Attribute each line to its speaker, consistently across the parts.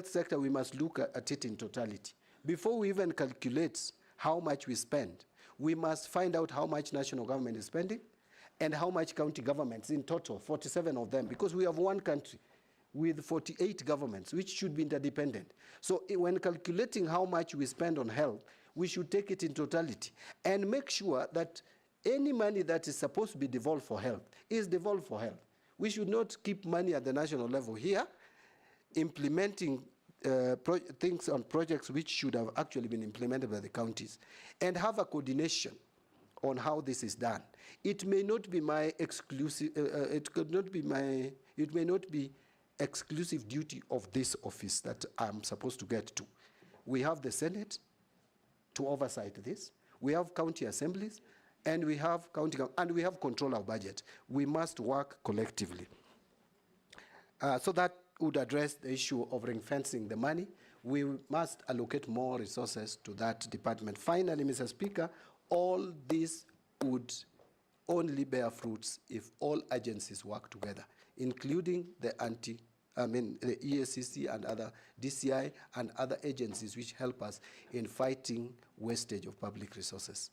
Speaker 1: health sector, we must look at it in totality. Before we even calculate how much we spend, we must find out how much national government is spending and how much county governments in total, 47 of them, because we have one country with 48 governments, which should be interdependent. So when calculating how much we spend on health, we should take it in totality and make sure that any money that is supposed to be devolved for health is devolved for health. We should not keep money at the national level here, implementing things on projects which should have actually been implemented by the counties, and have a coordination on how this is done. It may not be my exclusive, it may not be exclusive duty of this office that I'm supposed to get to. We have the Senate to oversight this. We have county assemblies, and we have and we have control of budget. We must work collectively. So that would address the issue of ring-fencing the money. We must allocate more resources to that department. Finally, Mr. Speaker, all this would only bear fruits if all agencies work together, including the the ESCC and other DCI and other agencies which help us in fighting wastage of public resources.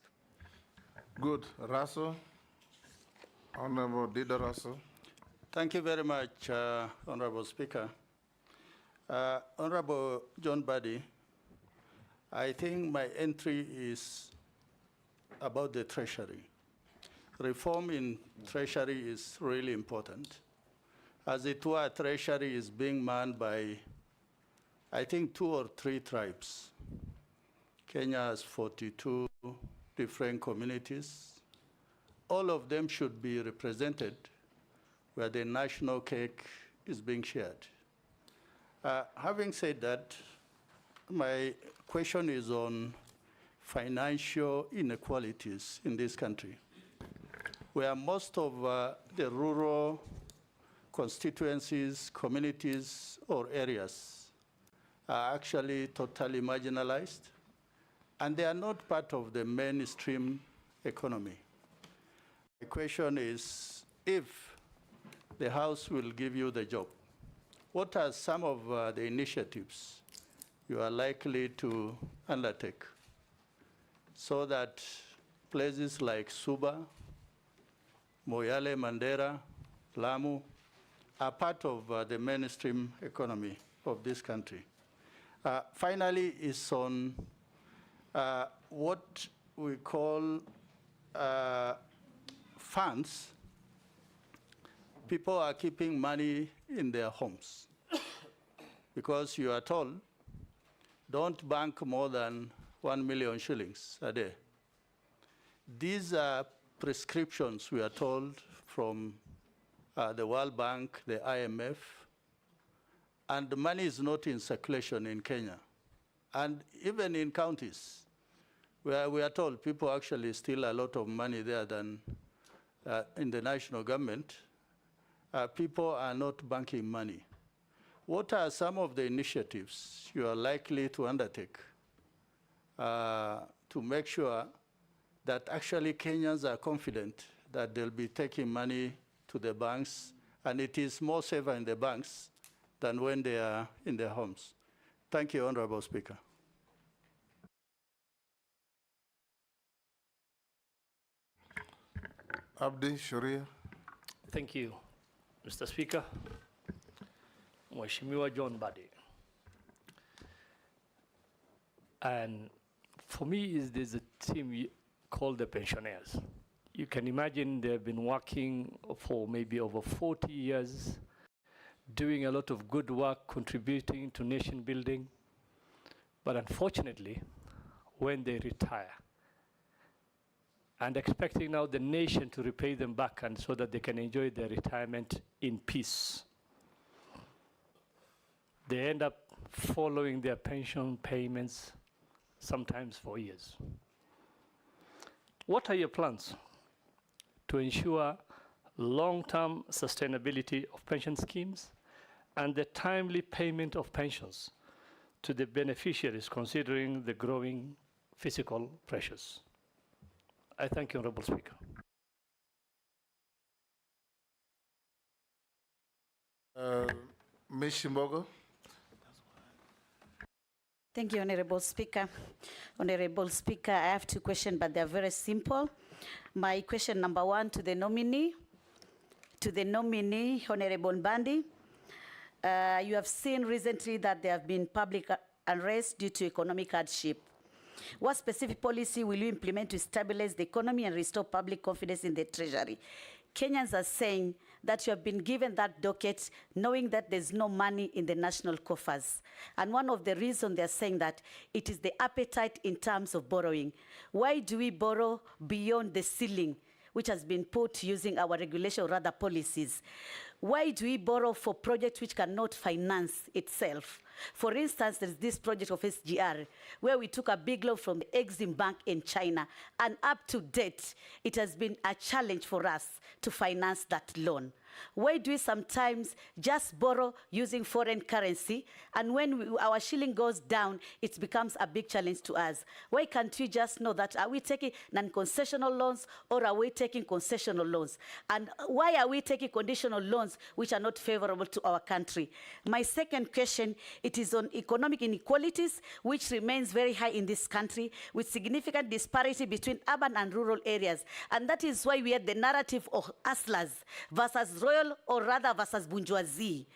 Speaker 2: Good. Russell. Honorable Dida Russell.
Speaker 3: Thank you very much, Honorable Speaker. Honorable John Mbadi, I think my entry is about the Treasury. Reform in Treasury is really important. As it were, Treasury is being manned by, I think, 2 or 3 tribes. Kenya has 42 different communities. All of them should be represented where the national cake is being shared. Having said that, my question is on financial inequalities in this country, where most of the rural constituencies, communities, or areas are actually totally marginalized, and they are not part of the mainstream economy. The question is, if the House will give you the job, what are some of the initiatives you are likely to undertake so that places like Suba, Moyale, Mandera, Lamu are part of the mainstream economy of this country? Finally, is on what we call funds. People are keeping money in their homes because you are told, don't bank more than 1 million shillings a day. These are prescriptions, we are told, from the World Bank, the IMF, and the money is not in circulation in Kenya. And even in counties, where we are told people actually steal a lot of money there than in the national government, people are not banking money. What are some of the initiatives you are likely to undertake to make sure that actually Kenyans are confident that they'll be taking money to the banks, and it is more safer in the banks than when they are in their homes? Thank you, Honorable Speaker.
Speaker 2: Abdi Sharia.
Speaker 4: Thank you, Mr. Speaker. Mheshimiwa John Mbadi. And for me, there's a team called the pensioners. You can imagine they've been working for maybe over 40 years, doing a lot of good work, contributing to nation building. But unfortunately, when they retire, and expecting now the nation to repay them back and so that they can enjoy their retirement in peace, they end up following their pension payments, sometimes for years. What are your plans to ensure long-term sustainability of pension schemes and the timely payment of pensions to the beneficiaries, considering the growing fiscal pressures? I thank you, Honorable Speaker.
Speaker 2: Ms. Shimbogo.
Speaker 5: Thank you, Honorable Speaker. Honorable Speaker, I have two questions, but they're very simple. My question number one to the nominee, Honorable Mbadi. You have seen recently that there have been public unrest due to economic hardship. What specific policy will you implement to stabilize the economy and restore public confidence in the Treasury? Kenyans are saying that you have been given that docket knowing that there's no money in the national coffers. And one of the reasons they're saying that it is the appetite in terms of borrowing. Why do we borrow beyond the ceiling, which has been put using our regulation or rather policies? Why do we borrow for projects which cannot finance itself? For instance, there's this project of SGR, where we took a big loan from the Exim Bank in China, and up to date, it has been a challenge for us to finance that loan. Why do we sometimes just borrow using foreign currency, and when our shilling goes down, it becomes a big challenge to us? Why can't we just know that, are we taking non-concessional loans or are we taking concessional loans? And why are we taking conditional loans which are not favorable to our country? My second question, it is on economic inequalities, which remains very high in this country, with significant disparity between urban and rural areas. And that is why we had the narrative of hustlers versus royal, or rather versus bourgeoisie.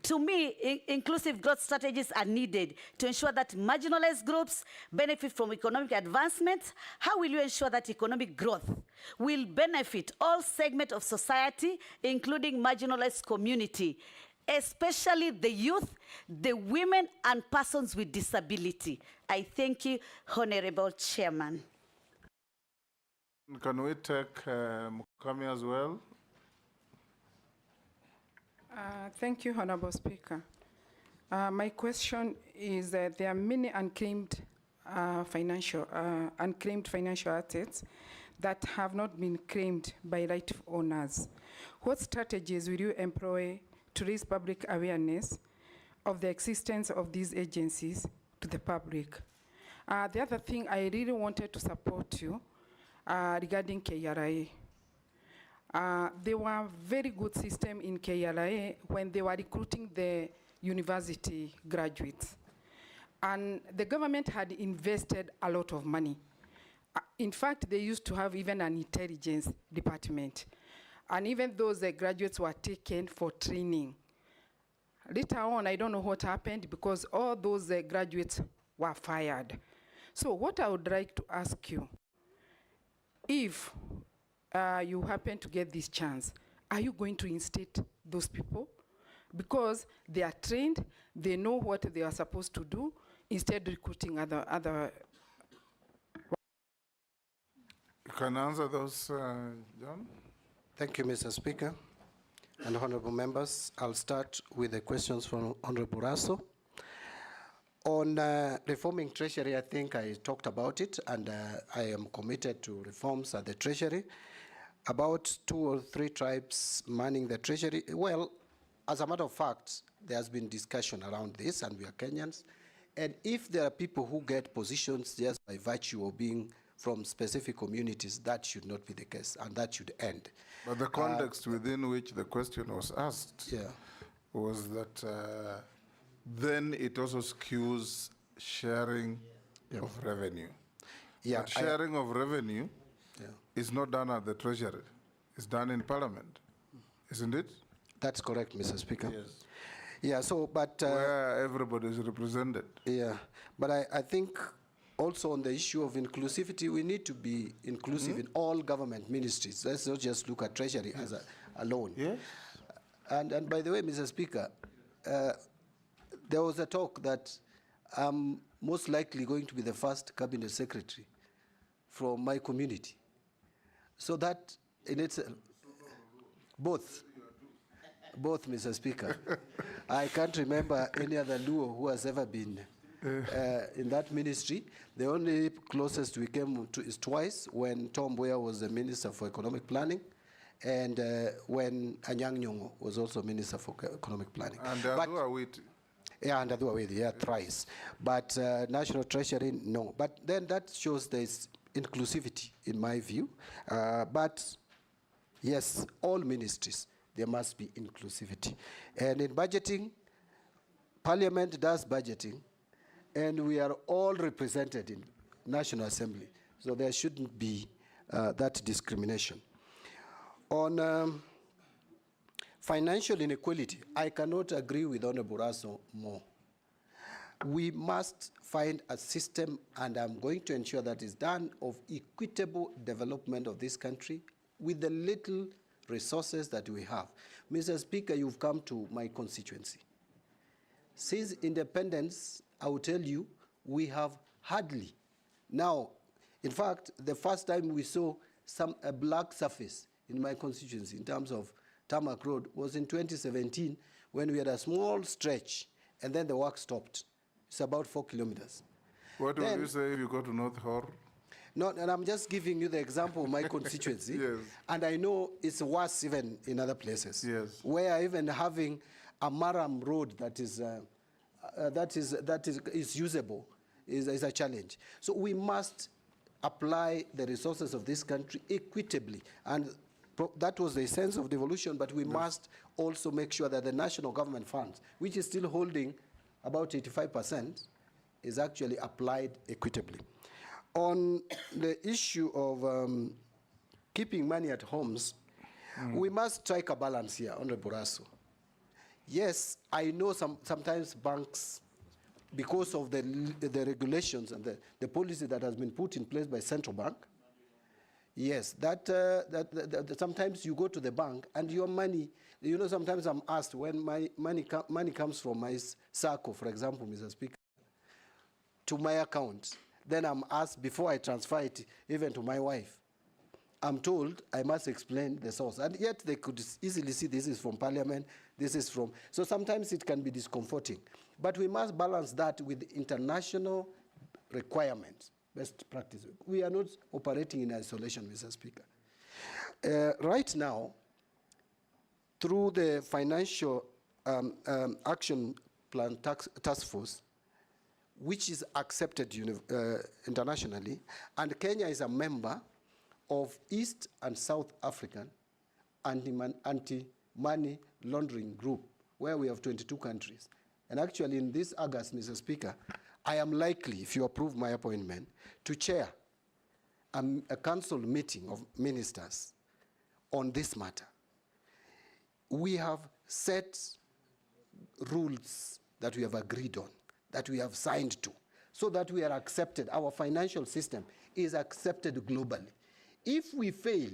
Speaker 5: To me, inclusive growth strategies are needed to ensure that marginalized groups benefit from economic advancement. How will you ensure that economic growth will benefit all segments of society, including marginalized community, especially the youth, the women, and persons with disability? I thank you, Honorable Chairman.
Speaker 2: Can we take Mukami as well?
Speaker 6: Thank you, Honorable Speaker. My question is that there are many unclaimed financial assets that have not been claimed by rightful owners. What strategies will you employ to raise public awareness of the existence of these agencies to the public? The other thing, I really wanted to support you regarding KRA. There were very good system in KRA when they were recruiting the university graduates. And the government had invested a lot of money. In fact, they used to have even an intelligence department. And even those graduates were taken for training. Later on, I don't know what happened because all those graduates were fired. So what I would like to ask you, if you happen to get this chance, are you going to instate those people? Because they are trained, they know what they are supposed to do, instead recruiting other.
Speaker 2: You can answer those, John?
Speaker 1: Thank you, Mr. Speaker and honorable members. I'll start with the questions from Honorable Raso. On reforming Treasury, I think I talked about it, and I am committed to reforms at the Treasury. About 2 or 3 tribes manning the Treasury. Well, as a matter of fact, there has been discussion around this, and we are Kenyans. And if there are people who get positions just by virtue of being from specific communities, that should not be the case, and that should end.
Speaker 2: But the context within which the question was asked was that then it also skews sharing of revenue. But sharing of revenue is not done at the Treasury. It's done in Parliament, isn't it?
Speaker 1: That's correct, Mr. Speaker.
Speaker 2: Yes.
Speaker 1: Yeah, so, but...
Speaker 2: where everybody is represented.
Speaker 1: Yeah, but I think also on the issue of inclusivity, we need to be inclusive in all government ministries. Let's not just look at Treasury as alone.
Speaker 2: Yes.
Speaker 1: And by the way, Mr. Speaker, there was a talk that I'm most likely going to be the first cabinet secretary from my community. So that in itself, both, Mr. Speaker. I can't remember any other Luo who has ever been in that ministry. The only closest we came to is twice, when Tom Mboya was the Minister for Economic Planning, and when Anyang' Nyong'o was also Minister for Economic Planning.
Speaker 2: And
Speaker 1: thrice. But National Treasury, no. But then that shows there's inclusivity, in my view. But yes, all ministries, there must be inclusivity. And in budgeting, Parliament does budgeting, and we are all represented in National Assembly. So there shouldn't be that discrimination. On financial inequality, I cannot agree with Honorable Raso more. We must find a system, and I'm going to ensure that is done, of equitable development of this country with the little resources that we have. Mr. Speaker, you've come to my constituency. Since independence, I will tell you, we have hardly. Now, in fact, the first time we saw a black surface in my constituency in terms of tarmac road was in 2017 when we had a small stretch and then the work stopped. It's about 4 kilometers.
Speaker 2: What would you say if you go to North Hor?
Speaker 1: No, and I'm just giving you the example of my constituency.
Speaker 2: Yes.
Speaker 1: And I know it's worse even in other places.
Speaker 2: Yes.
Speaker 1: Where even having a Maram road that is usable is a challenge. So we must apply the resources of this country equitably. And that was the sense of devolution, but we must also make sure that the national government funds, which is still holding about 85%, is actually applied equitably. On the issue of keeping money at homes, we must strike a balance here, Honorable Raso. Yes, I know sometimes banks, because of the regulations and the policy that has been put in place by central bank, yes, that sometimes you go to the bank and your money, you know, sometimes I'm asked when my money comes from my SACCO, for example, Mr. Speaker, to my account, then I'm asked before I transfer it even to my wife. I'm told I must explain the source. And yet they could easily see this is from Parliament, this is from, so sometimes it can be discomforting. But we must balance that with international requirements, best practice. We are not operating in isolation, Mr. Speaker. Right now, through the Financial Action Plan Task Force, which is accepted internationally, and Kenya is a member of East and South African anti-money laundering group, where we have 22 countries. And actually in this August, Mr. Speaker, I am likely, if you approve my appointment, to chair a council meeting of ministers on this matter. We have set rules that we have agreed on, that we have signed to, so that we are accepted. Our financial system is accepted globally. If we fail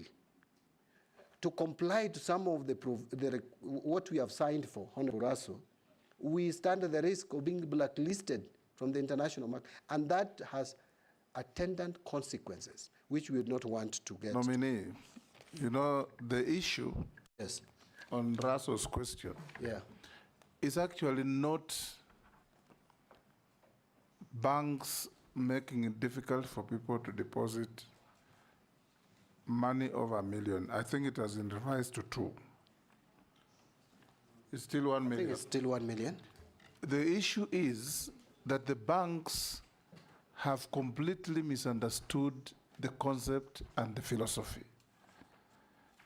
Speaker 1: to comply to some of what we have signed for, Honorable Raso, we stand at the risk of being blacklisted from the international market, and that has attendant consequences, which we would not want to get.
Speaker 2: Nominee, you know, the issue on Raso's question is actually not banks making it difficult for people to deposit money over $1 million. I think it has been revised to 2. It's still 1 million.
Speaker 1: I think it's still 1 million.
Speaker 2: The issue is that the banks have completely misunderstood the concept and the philosophy.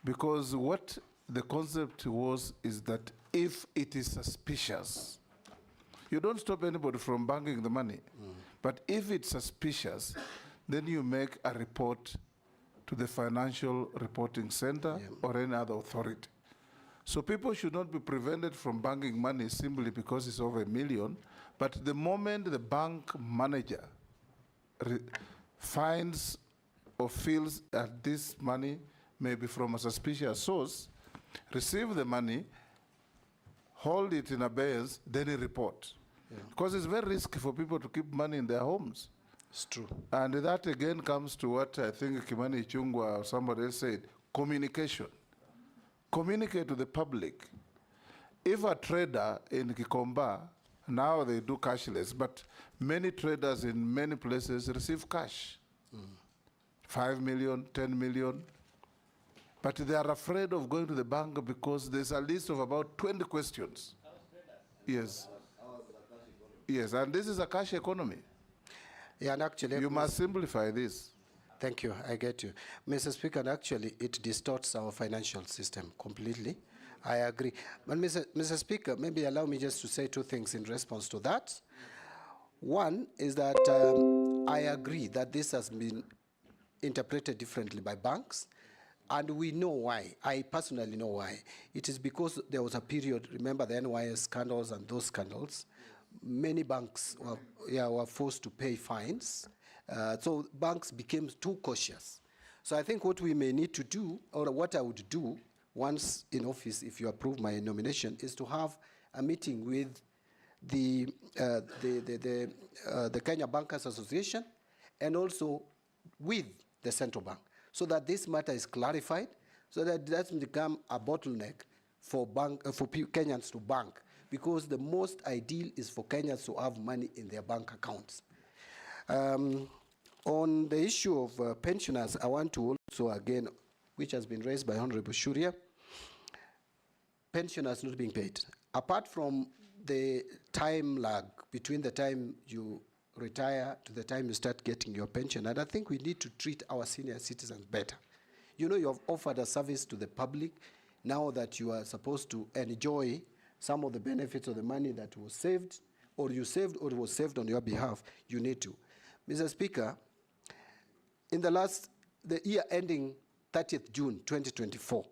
Speaker 2: Because what the concept was is that if it is suspicious, you don't stop anybody from banking the money. But if it's suspicious, then you make a report to the Financial Reporting Center or any other authority. So people should not be prevented from banking money simply because it's over $1 million. But the moment the bank manager finds or feels that this money may be from a suspicious source, receive the money, hold it in abeyance, then he report. Because it's very risky for people to keep money in their homes.
Speaker 1: It's true.
Speaker 2: And that again comes to what I think Kimani Ichung'wah or somebody else said, communication. Communicate to the public. If a trader in Kikomba, now they do cashless, but many traders in many places receive cash. 5 million, 10 million. But they are afraid of going to the bank because there's a list of about 20 questions. Yes. Yes, and this is a cash economy.
Speaker 1: Yeah, and actually,
Speaker 2: you must simplify this.
Speaker 1: Thank you, I get you. Mr. Speaker, and actually it distorts our financial system completely. I agree. But Mr. Speaker, maybe allow me just to say 2 things in response to that. One is that I agree that this has been interpreted differently by banks, and we know why. I personally know why. It is because there was a period, remember the NYS scandals and those scandals, many banks were forced to pay fines. So banks became too cautious. So I think what we may need to do, or what I would do once in office, if you approve my nomination, is to have a meeting with the Kenya Bankers Association and also with the central bank, so that this matter is clarified, so that it doesn't become a bottleneck for Kenyans to bank, because the most ideal is for Kenyans to have money in their bank accounts. On the issue of pensioners, I want to also, again, which has been raised by Honorable Shuria, pensioners not being paid. Apart from the time lag between the time you retire to the time you start getting your pension, and I think we need to treat our senior citizens better. You know, you have offered a service to the public. Now that you are supposed to enjoy some of the benefits of the money that was saved, or you saved, or was saved on your behalf, you need to. Mr. Speaker, in the year ending 30th June 2024,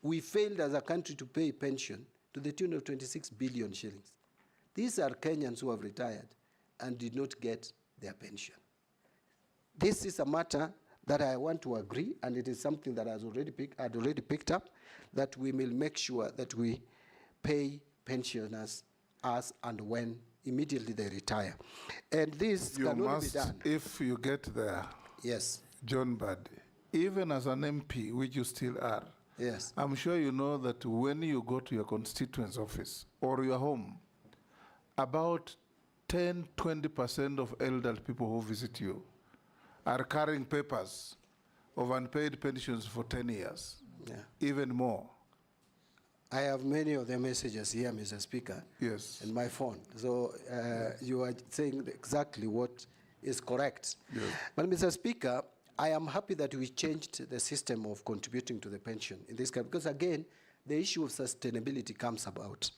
Speaker 1: we failed as a country to pay pension to the tune of 26 billion shillings. These are Kenyans who have retired and did not get their pension. This is a matter that I want to agree, and it is something that I'd already picked up, that we will make sure that we pay pensioners as and when immediately they retire. And this can only be done.
Speaker 2: If you get there,
Speaker 1: Yes.
Speaker 2: John Mbadi, even as an MP, which you still are,
Speaker 1: Yes.
Speaker 2: I'm sure you know that when you go to your constituent's office or your home, about 10–20% of elderly people who visit you are carrying papers of unpaid pensions for 10 years, even more.
Speaker 1: I have many of the messages here, Mr. Speaker,
Speaker 2: Yes.
Speaker 1: in my phone. So you are saying exactly what is correct.
Speaker 2: Yes.
Speaker 1: But Mr. Speaker, I am happy that we changed the system of contributing to the pension in this country, because again, the issue of sustainability comes about.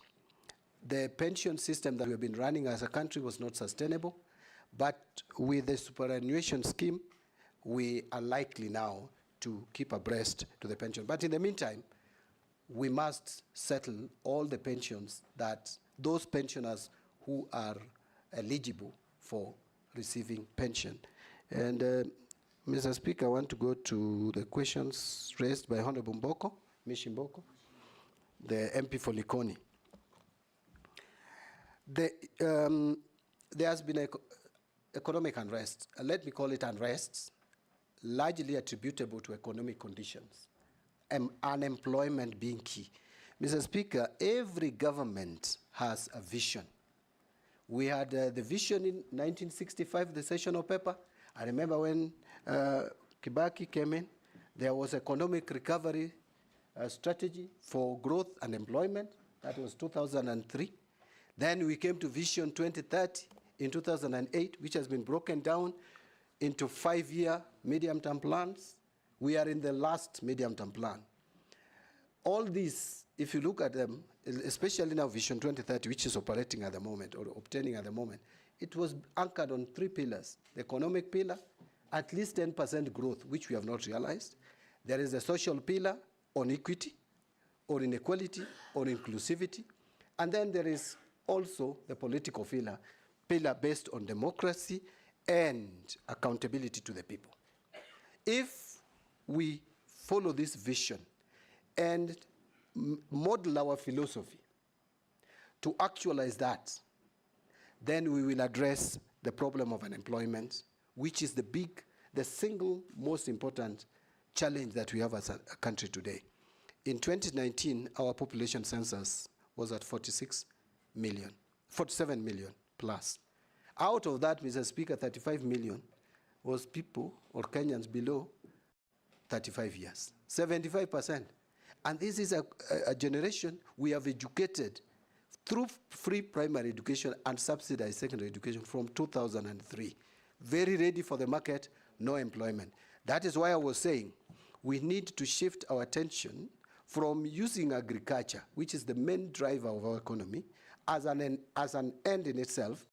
Speaker 1: The pension system that we have been running as a country was not sustainable, but with the superannuation scheme, we are likely now to keep abreast to the pension. But in the meantime, we must settle all the pensions that those pensioners who are eligible for receiving pension. And Mr. Speaker, I want to go to the questions raised by Honorable Mboko, Mishi Mboko, the MP for Likoni. There has been economic unrest, let me call it unrest, largely attributable to economic conditions, unemployment being key. Mr. Speaker, every government has a vision. We had the vision in 1965, the sessional paper. I remember when Kibaki came in, there was economic recovery strategy for growth and employment. That was 2003. Then we came to Vision 2030 in 2008, which has been broken down into 5-year medium-term plans. We are in the last medium-term plan. All these, if you look at them, especially now Vision 2030, which is operating at the moment, or obtaining at the moment, it was anchored on 3 pillars. The economic pillar, at least 10% growth, which we have not realized. There is a social pillar on equity, or inequality, or inclusivity. And then there is also the political pillar based on democracy and accountability to the people. If we follow this vision and model our philosophy to actualize that, then we will address the problem of unemployment, which is the single most important challenge that we have as a country today. In 2019, our population census was at 47 million plus. Out of that, Mr. Speaker, 35 million was people or Kenyans below 35 years, 75%. And this is a generation we have educated through free primary education and subsidized secondary education from 2003. Very ready for the market, no employment. That is why I was saying we need to shift our attention from using agriculture, which is the main driver of our economy, as an end in itself,